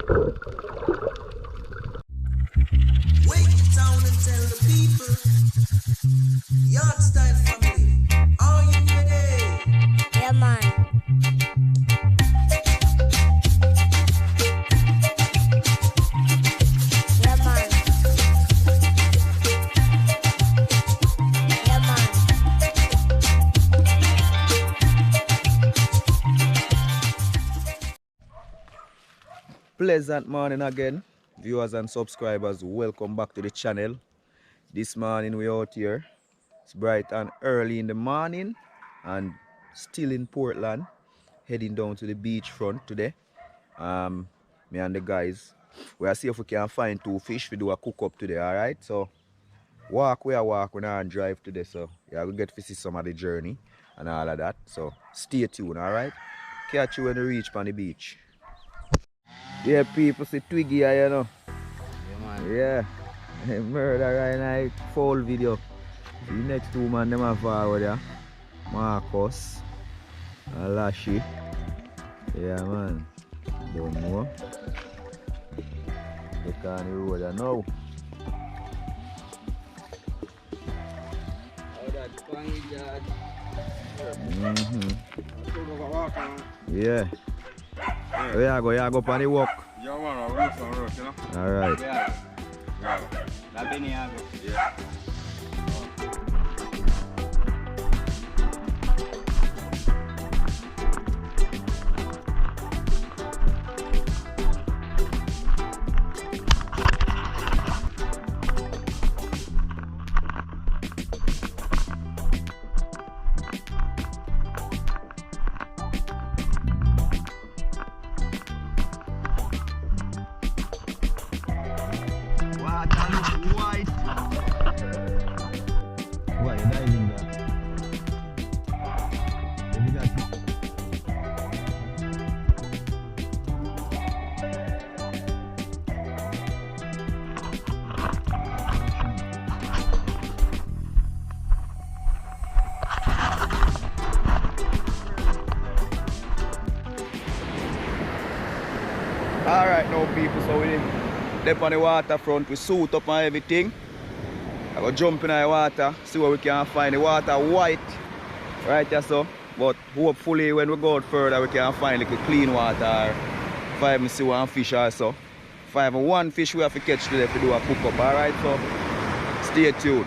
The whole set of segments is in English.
Wake the town and tell the people, yard style family, are you ready? Yeah, man. Yeah, man. Yeah, man. Pleasant morning again, viewers and subscribers. Welcome back to the channel. This morning we out here. It's bright and early in the morning and still in Portland, heading down to the beachfront today. Me and the guys, we'll see if we can find two fish. We do a cook up today, alright? So walk, we not drive today, so yeah, we get to see some of the journey and all of that. So stay tuned, alright? Catch you when we reach on the beach. Yeah, people see Twiggy here, you know. Yeah, murder right now, full video. The next two man them are forward, yeah. Marcus and Lashy. Yeah, man. Don't know. Look on the road now. Yeah. Yeah, go on the walk. Yeah, man, I'm going to road, you know. Alright. Yeah. Yeah. Water look white. Why you diving there? Have you got Alright now people, so we step on the waterfront, we suit up and everything. I go jump in the water, see what we can find. The water white right there, so but hopefully when we go out further we can find like a clean water. Five me see one fish also. Five and one fish we have to catch today to do a cook up, alright, so stay tuned.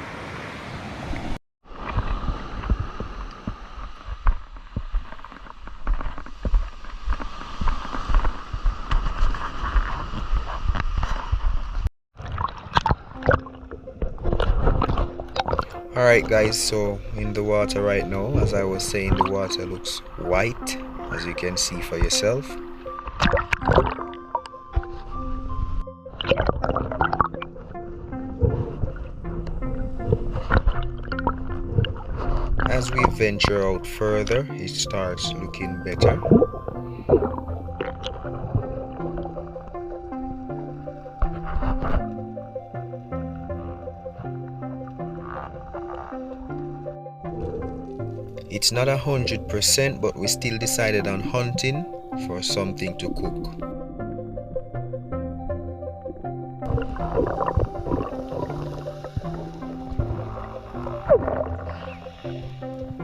Alright guys, so in the water right now, as I was saying, the water looks white, as you can see for yourself. As we venture out further, it starts looking better. It's not 100%, but we still decided on hunting for something to cook.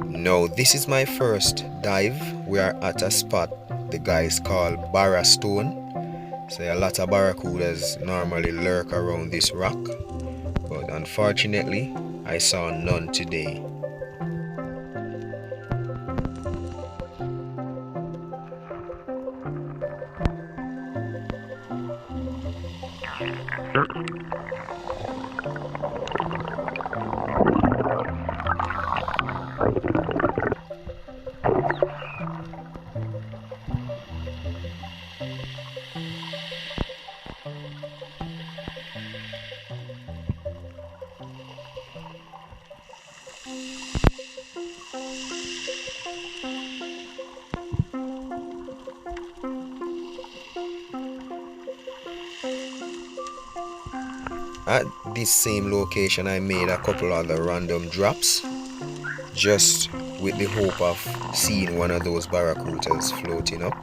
Now this is my first dive. We are at a spot the guys call Barra Stone. So a lot of barracudas normally lurk around this rock, but unfortunately I saw none today. At this same location I made a couple other random drops, just with the hope of seeing one of those barracudas floating up.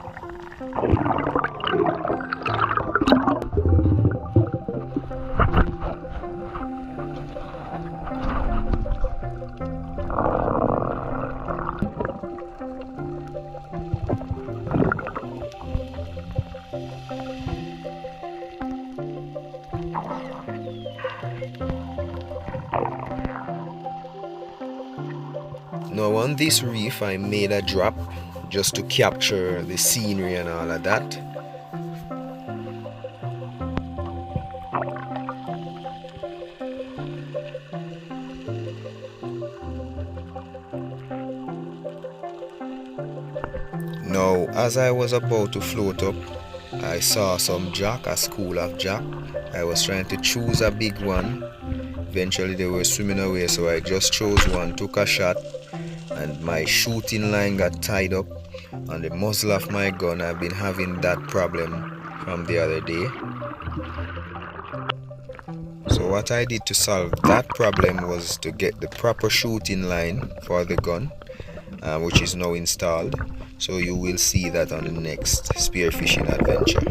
Now on this reef I made a drop just to capture the scenery and all of that. Now as I was about to float up, I saw some jack, a school of jack. I was trying to choose a big one. Eventually they were swimming away, so I just chose one, took a shot, and my shooting line got tied up on the muzzle of my gun. I've been having that problem from the other day. So what I did to solve that problem was to get the proper shooting line for the gun, which is now installed. So you will see that on the next spearfishing adventure.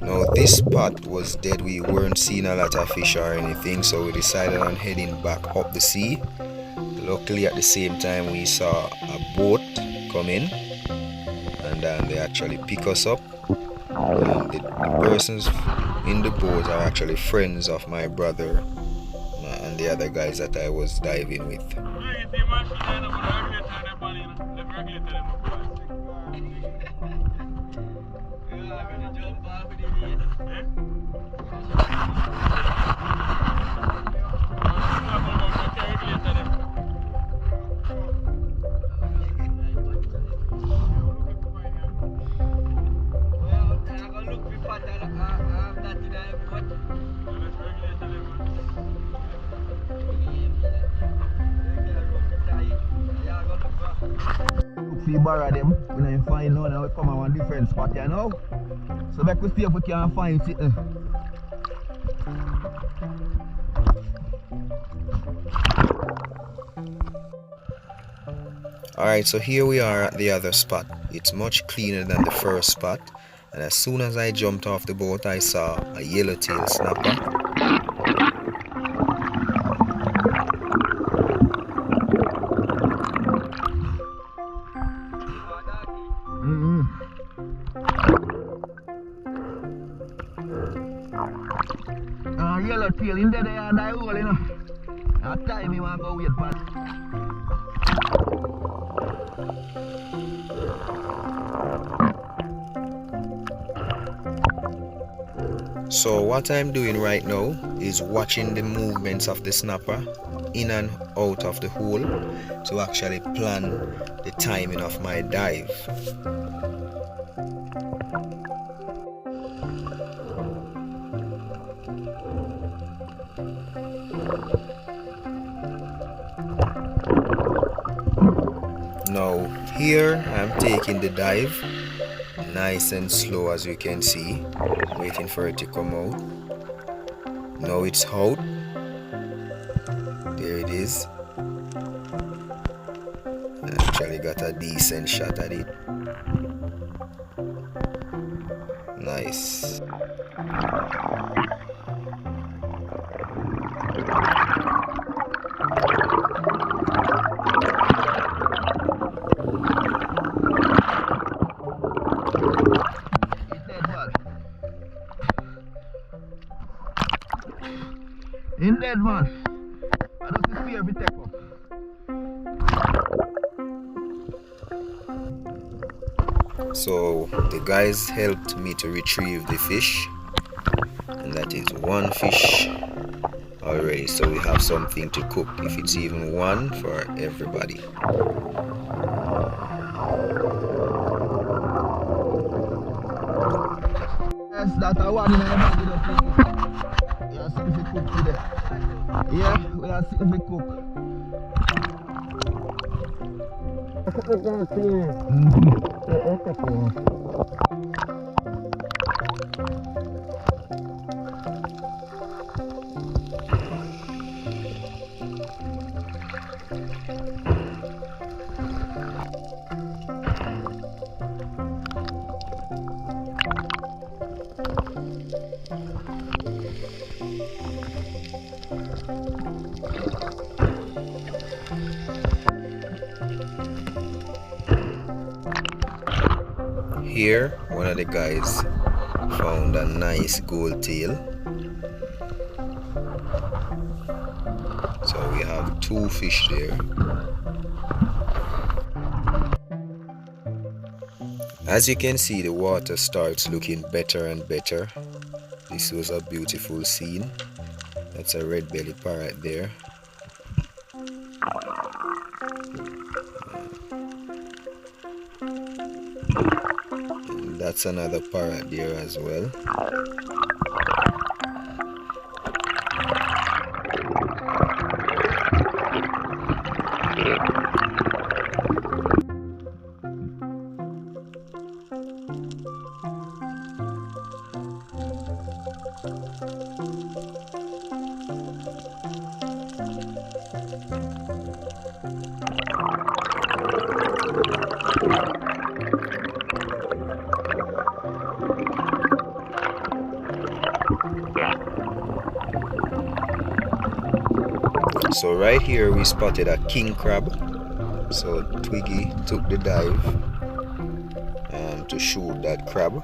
Now this spot was dead, we weren't seeing a lot of fish or anything, so we decided on heading back up the sea. Luckily at the same time we saw a boat come in, and they actually pick us up. The persons in the boat are actually friends of my brother and the other guys that I was diving with. If you borrow them, when you find none, and we come on a different spot, you know? So make we see if we can find it. Alright, so here we are at the other spot. It's much cleaner than the first spot, and as soon as I jumped off the boat I saw a yellowtail snapper. Yellowtail in there, and I roll, you know. That time you want to go wait for. So what I'm doing right now is watching the movements of the snapper in and out of the hole to actually plan the timing of my dive. Now here I'm taking the dive nice and slow, as you can see, waiting for it to come out. Now it's out. There it is. I actually got a decent shot at it. Nice. In dead, man. I don't see spear if it take up. So the guys helped me to retrieve the fish, and that is one fish already, so we have something to cook, if it's even one for everybody. Yes, that's a one in our bag. We are seeing if it cook today. Yeah, we are seeing if it cook. Here, one of the guys found a nice gold tail. So we have 2 fish there. As you can see, the water starts looking better and better. This was a beautiful scene. That's a red-bellied parrot there. And that's another parrot there as well. So right here we spotted a king crab. So Twiggy took the dive to shoot that crab.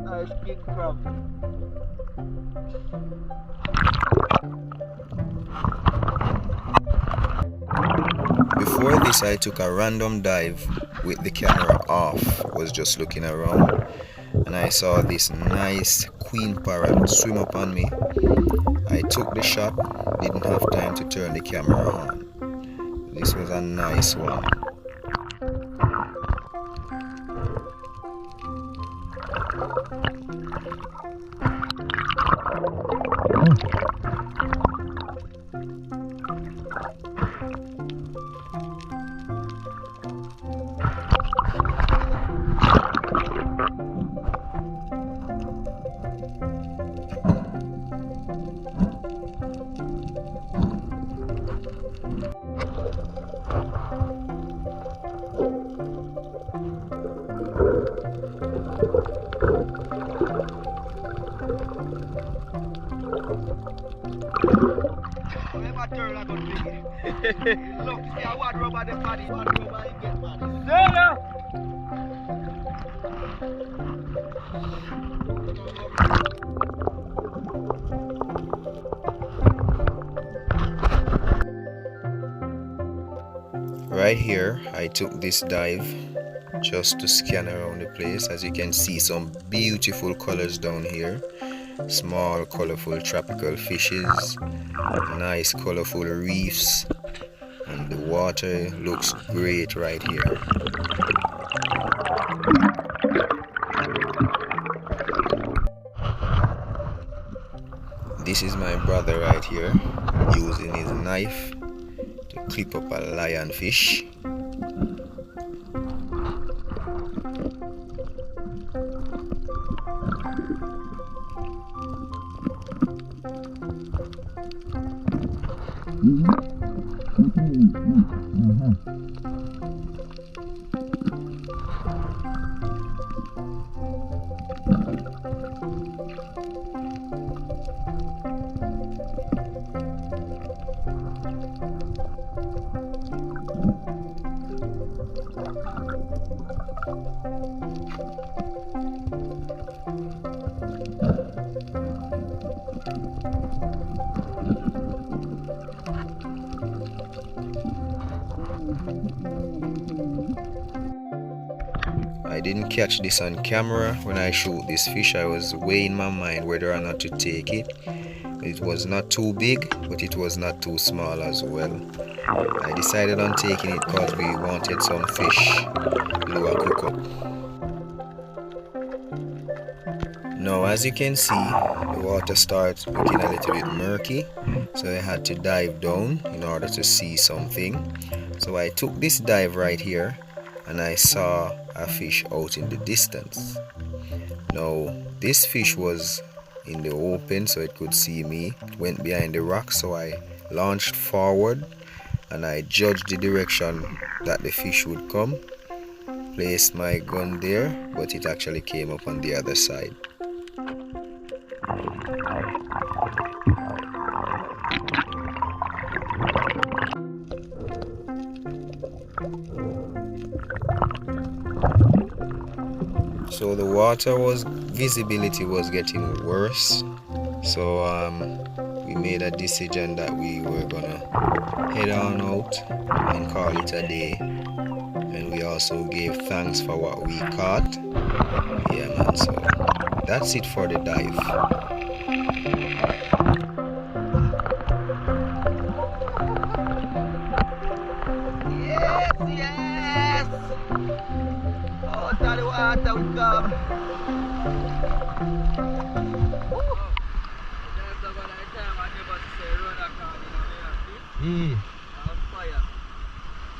Nice king crab. Before this, I took a random dive with the camera off. Was just looking around and I saw this nice queen parrot swim up on me. I took the shot, didn't have time to turn the camera on. This was a nice one. Right here, I took this dive just to scan around the place. As you can see, some beautiful colors down here. Small, colorful tropical fishes, nice, colorful reefs, and the water looks great right here. This is my brother right here using his knife to clip up a lionfish. I didn't catch this on camera. When I shoot this fish, I was weighing my mind whether or not to take it. It was not too big, but it was not too small as well. I decided on taking it because we wanted some fish to do a cook up. Now, as you can see, the water starts looking a little bit murky, so I had to dive down in order to see something. So I took this dive right here and I saw a fish out in the distance. Now this fish was in the open so it could see me. It went behind the rock, so I launched forward and I judged the direction that the fish would come, placed my gun there, but it actually came up on the other side. So the water visibility was getting worse, so we made a decision that we were gonna head on out and call it a day, and we also gave thanks for what we caught. Yeah man, so that's it for the dive. Yes, yes! Out of the water we come.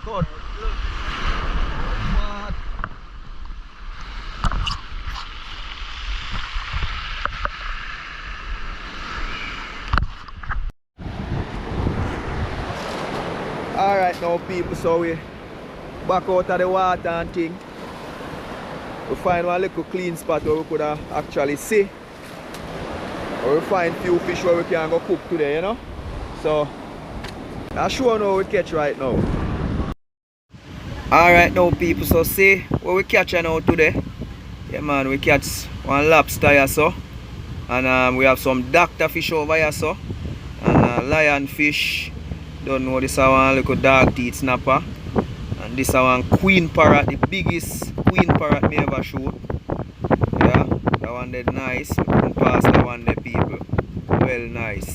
Good. What? Alright now people, so we back out of the water and thing. We find one little clean spot where we could actually see. Or we find few fish where we can go cook today, you know. So I'll show you how we catch right now. Alright now people, so see what we catch now today. Yeah man, we catch one lobster here so. And we have some doctor fish over here so. And lionfish. Don't know, this is one little dog teeth snapper. And this is one queen parrot, the biggest queen parrot me ever shoot. Yeah, that one dead nice. We couldn't pass that one there people. Well nice.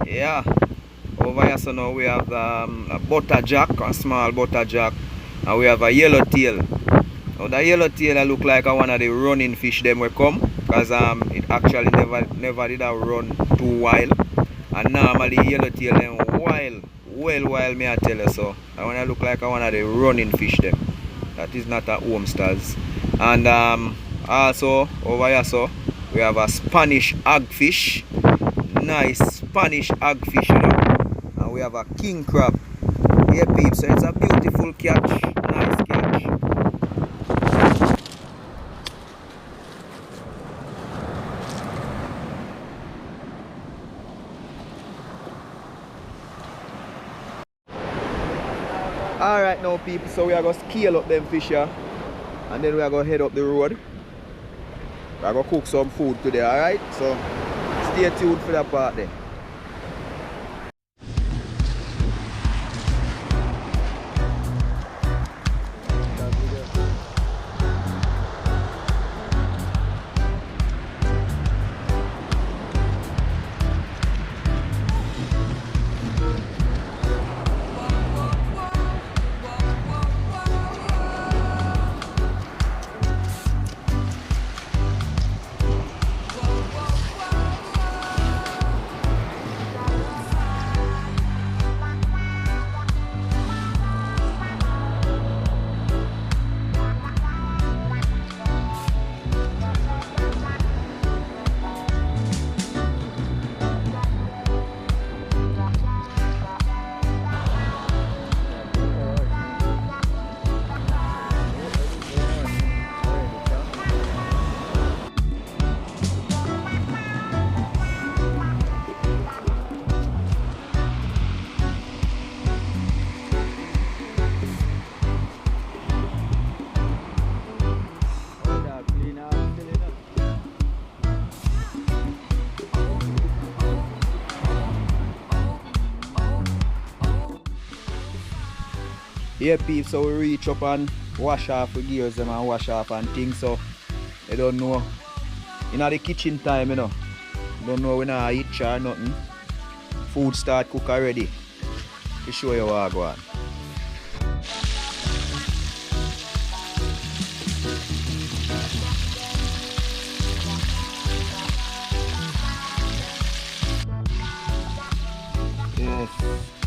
Yeah. Over here so now we have a butterjack, a small butterjack. And we have a yellowtail. Now the yellowtail look like one of the running fish them will come. Because it actually never did run too wild. And normally yellowtail them wild me I tell you so. That one look like one of the running fish them. That is not a homesters. And also over here so we have a Spanish hagfish. Nice Spanish hagfish, you know. And we have a king crab. Yeah peeps, so it's a beautiful catch. Nice catch. Alright now people, so we are going to scale up them fish here. And then we are going to head up the road. We are going to cook some food today, alright? So stay tuned for that part there. Yeah peeps, so we reach up and wash off the gears them and wash off and things, so you don't know. In the kitchen time, you know. Don't know when I eat or nothing. Food start cook already. To show you what I go on.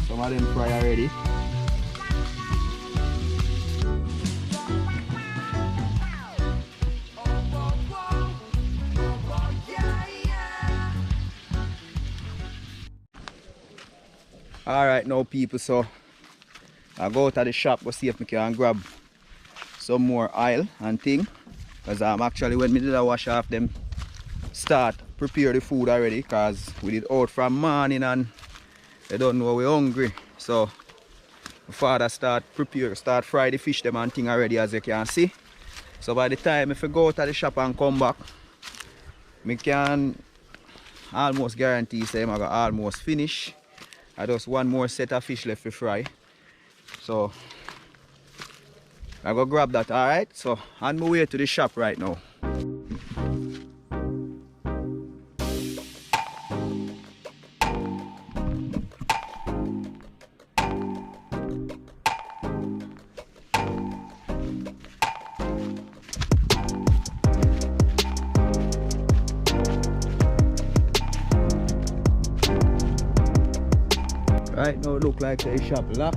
Some of them fry already. Alright now people, so I go to the shop to see if I can grab some more oil and thing. Because actually when me did a wash off them, start prepare the food already, because we did out from morning and they don't know we're hungry. So my father start fry the fish them and thing already, as you can see. So by the time if I go to the shop and come back, me can almost guarantee say I'm gonna almost finish. I just one more set of fish left to fry. So I go grab that, alright? So on my way to the shop right now. Right now it look like the shop lock.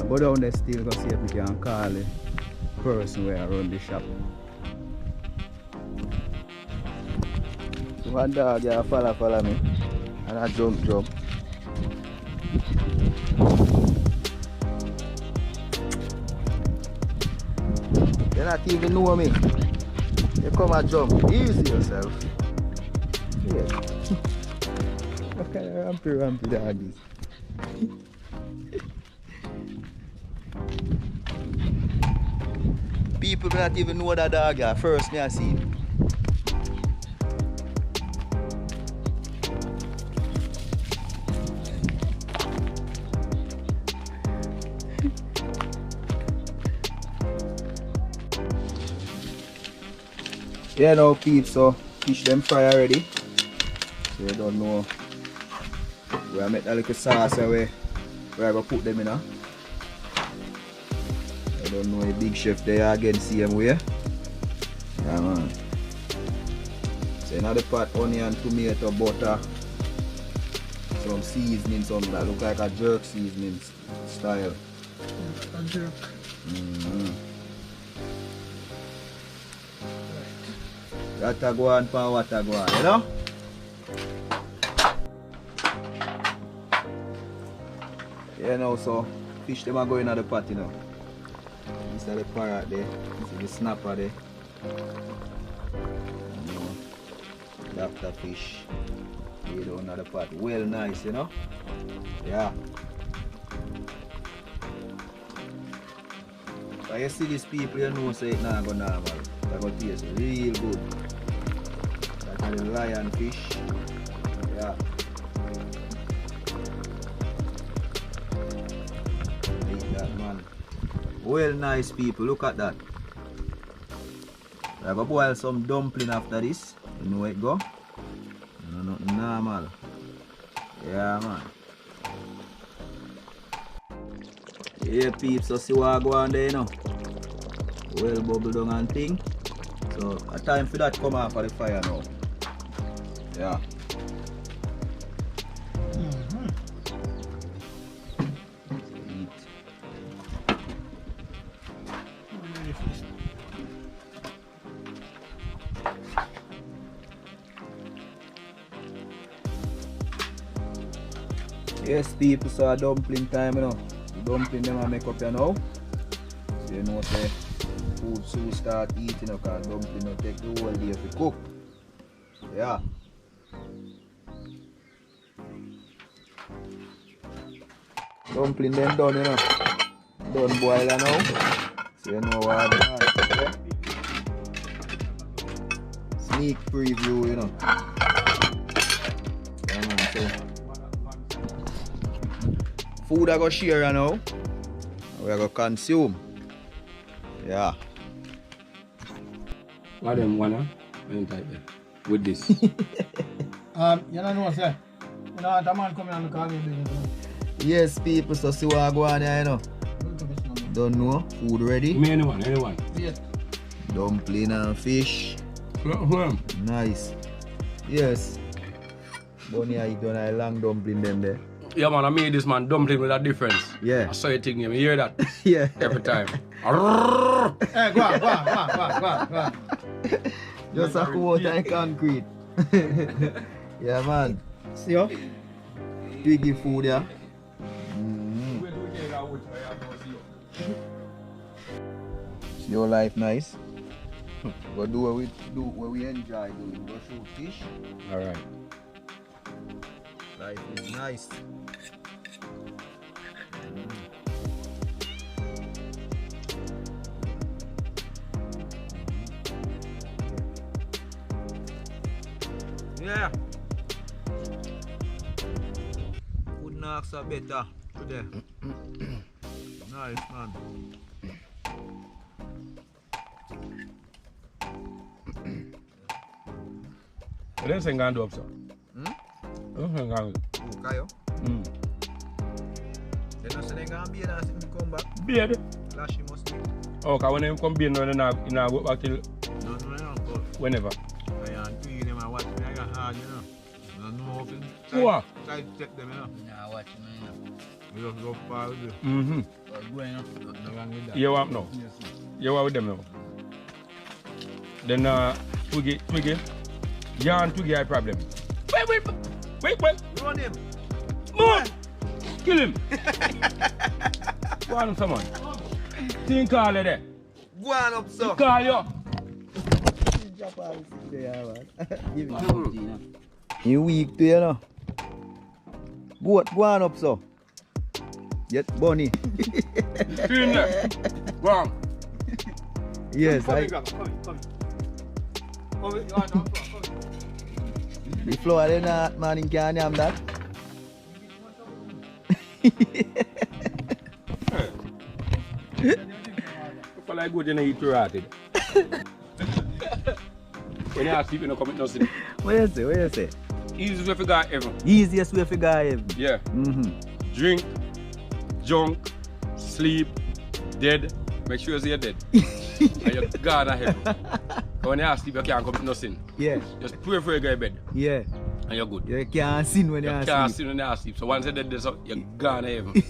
Go down there still go see if we can call the person where I run the shop. So one dog yeah, follow me and I jump. You not even know me. You come and jump. Easy yourself. Yeah. What kind of rampy dog is? People do not even know that dog at first me I see. Yeah now peeps, so fish them fry already. So you don't know where I make that little sauce where I go put them in. I don't know a big chef there again see him where. Yeah man. So another pot onion, tomato, butter, some seasoning, something that look like a jerk seasoning style. A jerk. That a go on for what a go on, you know? Yeah now so fish them are going in the pot, you know. This is the parrot there, this is the snapper there. Lobster fish. Lay down in the pot. Well nice, you know? Yeah. When you see these people you know say it not go normal. That go taste real good. That's the lion fish. Yeah. That man. Well nice people, look at that. I go boil some dumpling after this. You know where it go? No, nothing normal. Yeah man. Yeah peeps, so see what I go on there you know. Well bubble down and thing. So a time for that come off of the fire now. Yeah. Yes people, so a dumpling time you know. The dumpling them I make up here now. So you know say food soon start eating you know, because dumpling don't take the whole day to cook. Yeah. Dumpling them done you know. Done boil now. So you know what I do. Yeah? Sneak preview you know. So food I go share now. We are going to consume. Yeah. What them wanna? With this. You don't know sir. You know what a man come here and call me business. Yes people, so see what I go on here you know. Don't know. Food ready. Me anyone. Yes. Dumpling and fish. Who am? Nice. Yes. Bunny I done a long dumpling them there. Yeah, man, I made this man dumpling with a difference. Yeah. I saw you taking him. You hear that? Yeah. Every time. Hey, go on. Just a quote and concrete. Yeah, man. See you? Piggy food, yeah. See your life nice. Go do what we enjoy doing. Go shoot fish. Alright. Life is nice. Yeah. Couldn't ask a better today. Nice, man. You didn't sing and do up, sir. You didn't sing and do. Oh, Kayo? Then I said, I'm going to be there and come back. Beard? Flashy must be. Oh, because when they come beard, you know, go back till No, whenever. I am doing them and watch me, I got hard, you know. I know how to try to check them, you know. Nah, watch me, you know. You just go far with it. Mm-hmm. Go, you know. Nothing wrong with that. You want now? You want with them now? Then, Twiggy. You and Twiggy have a problem. Wait. Run him. Move! Kill him! Go on, someone. Think all of that. Go on up, sir. Call you. You weak to you know. Go on up, sir. Get bunny. Clean there. Go on. Yes, Come. the floor there not man in can have that. People like good, you know, eat rotted. When you are sleeping, you don't commit nothing. What you say? Easiest way for God ever. Easiest way for guy ever. Yeah. Drink, junk, sleep, dead. Make sure you're dead. And you're gone ahead. When you are asleep, you can't commit nothing. Yeah. Just pray for your guy bed. Yeah. And you're good. You can't sin when You you're can't asleep. sit when you're asleep. So once you're dead, so you're gone ahead.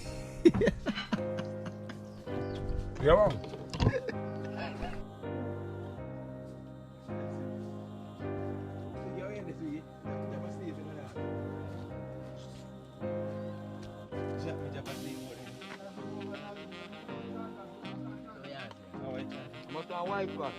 Yeah, man. Must have Wi-Fi.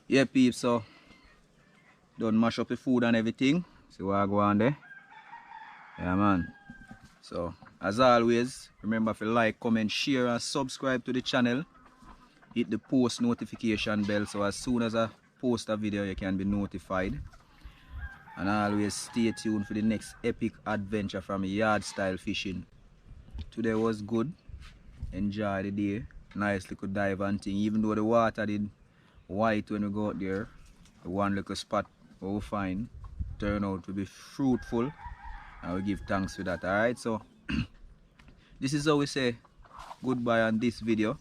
Yeah, peeps, so done mash up the food and everything. See what I go on there. Yeah, man. So, as always, remember to like, comment, share, and subscribe to the channel. Hit the post notification bell so as soon as I post a video, you can be notified. And always stay tuned for the next epic adventure from yard style fishing. Today was good. Enjoy the day. Nice little dive and thing. Even though the water did white when we got there, the one little spot we will find turned out to be fruitful, and we give thanks for that. Alright, so this is how we say goodbye on this video.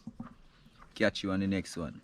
Catch you on the next one.